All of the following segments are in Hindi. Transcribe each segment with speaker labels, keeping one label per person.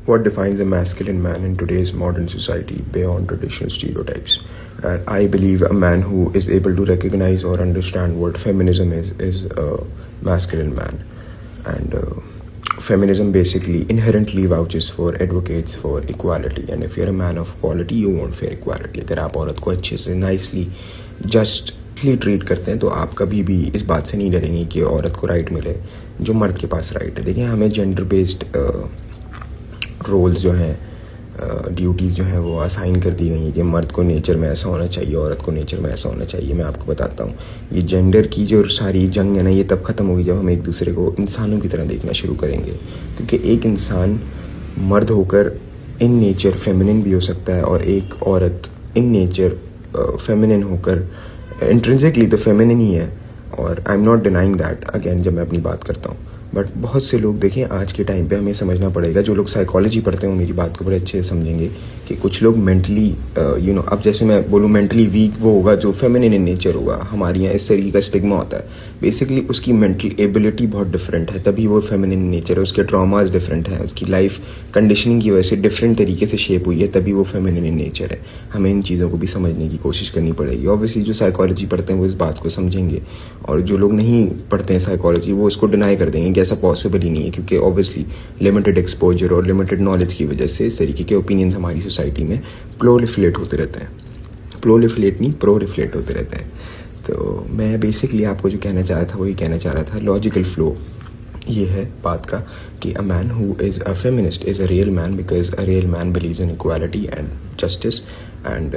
Speaker 1: What defines a masculine man in today's modern society beyond traditional stereotypes? I believe a man who is able to recognize or understand what feminism is a masculine man. And feminism basically inherently vouches for, advocates for equality. And if you're a man of quality, you want fair equality. अगर आप औरत को अच्छे से nicely, justly ट्रीट करते हैं तो आप कभी भी इस बात से नहीं डरेंगे कि औरत को राइट मिले जो मर्द के पास राइट है. देखिए, हमें जेंडर बेस्ड रोल्स जो हैं, ड्यूटीज़ जो हैं वो असाइन कर दी गई हैं कि मर्द को नेचर में ऐसा होना चाहिए, औरत को नेचर में ऐसा होना चाहिए. मैं आपको बताता हूँ, ये जेंडर की जो सारी जंग है ना, ये तब ख़त्म होगी जब हम एक दूसरे को इंसानों की तरह देखना शुरू करेंगे. क्योंकि एक इंसान मर्द होकर इन नेचर फेमिनिन भी हो सकता है और एक औरत इन नेचर फेमिनिन होकर इंट्रिंसिकली तो फेमिनिन ही है. और I am not denying that, again जब मैं अपनी बात करता हूँ. बट बहुत से लोग देखें, आज के टाइम पे हमें समझना पड़ेगा, जो लोग साइकोलॉजी पढ़ते हैं वो मेरी बात को बड़े अच्छे से समझेंगे कि कुछ लोग मेंटली अब जैसे मैं बोलूँ मेंटली वीक वो होगा जो फेमिनिन इन नेचर होगा. हमारे यहाँ इस तरीके का स्टिग्मा होता है. बेसिकली उसकी मेंटल एबिलिटी बहुत डिफरेंट है, तभी वो फेमिनिन इन नेचर है. उसके ट्रॉमाज डिफरेंट हैं, उसकी लाइफ कंडीशनिंग की वजह से डिफरेंट तरीके से शेप हुई है, तभी वो फेमिनिन इन नेचर है. हमें इन चीज़ों को भी समझने की कोशिश करनी पड़ेगी. ऑब्वियसली जो साइकोलॉजी पढ़ते हैं वो इस बात को समझेंगे, और जो लोग नहीं पढ़ते हैं साइकोलॉजी वो इसको डिनाई कर देंगे कि ऐसा पॉसिबल ही नहीं है. क्योंकि ऑब्वियसली लिमिटेड एक्सपोजर और लिमिटेड नॉलेज की वजह से इस तरीके के ओपिनियंस हमारी सोसाइटी में प्रोलिफरेट होते रहते हैं. प्रोलिफरेट नहीं, प्रोलिफरेट होते रहते हैं. तो मैं बेसिकली आपको जो कहना चाह रहा था वही कहना चाह रहा था. लॉजिकल फ्लो ये है बात का कि a man who is a feminist is a real man, because a real man believes in equality and justice, and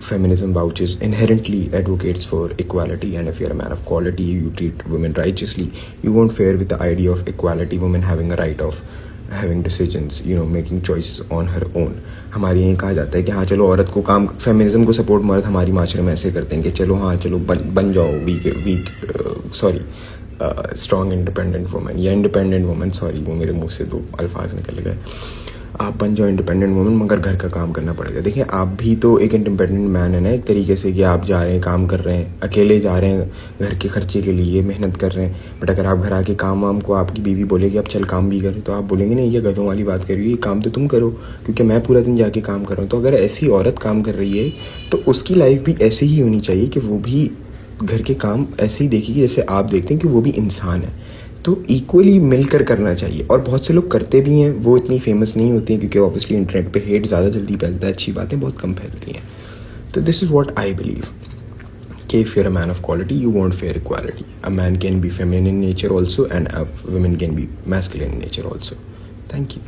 Speaker 1: feminism vouches inherently advocates for equality. And if you're a man of quality, you treat women righteously. You won't fare with the idea of equality, women having a right of having decisions, making choices on her own. हमारे यहाँ कहा जाता है कि हाँ चलो औरत को काम, फेमिनिज्म को सपोर्ट मर्द हमारी माशरे में ऐसे करते हैं कि चलो बन जाओ स्ट्रॉन्ग इंडिपेंडेंट वुमेन या इंडिपेंडेंट वुमेन. सॉरी, वो मेरे मुंह से दो अल्फाज निकल गए. आप बन जाओ इंडिपेंडेंट वुमेन, मगर घर का काम करना पड़ेगा. देखिए, आप भी तो एक इंडिपेंडेंट मैन है ना, एक तरीके से, कि आप जा रहे हैं, काम कर रहे हैं, अकेले जा रहे हैं, घर के खर्चे के लिए मेहनत कर रहे हैं. बट अगर आप घर आके काम वाम को आपकी बीवी बोलेगी अब चल काम भी कर, तो आप बोलेंगे नहीं, ये गधों वाली बात कर रही है, ये काम तो तुम करो क्योंकि मैं पूरा दिन जाके काम कर रहा हूँ. तो अगर ऐसी औरत काम कर रही है तो उसकी लाइफ भी ऐसी ही होनी चाहिए कि वो भी घर के काम ऐसे ही देखेगी जैसे आप देखते हैं कि वो भी इंसान है. तो इक्वली मिलकर करना चाहिए. और बहुत से लोग करते भी हैं, वो इतनी फेमस नहीं होती हैं क्योंकि ऑब्वियसली इंटरनेट पे हेट ज़्यादा जल्दी फैलता है, अच्छी बातें बहुत कम फैलती हैं. तो this is what I believe कि if you are a man of quality you want fair equality. A man can be feminine in nature also and a women can be masculine in nature also. Thank you.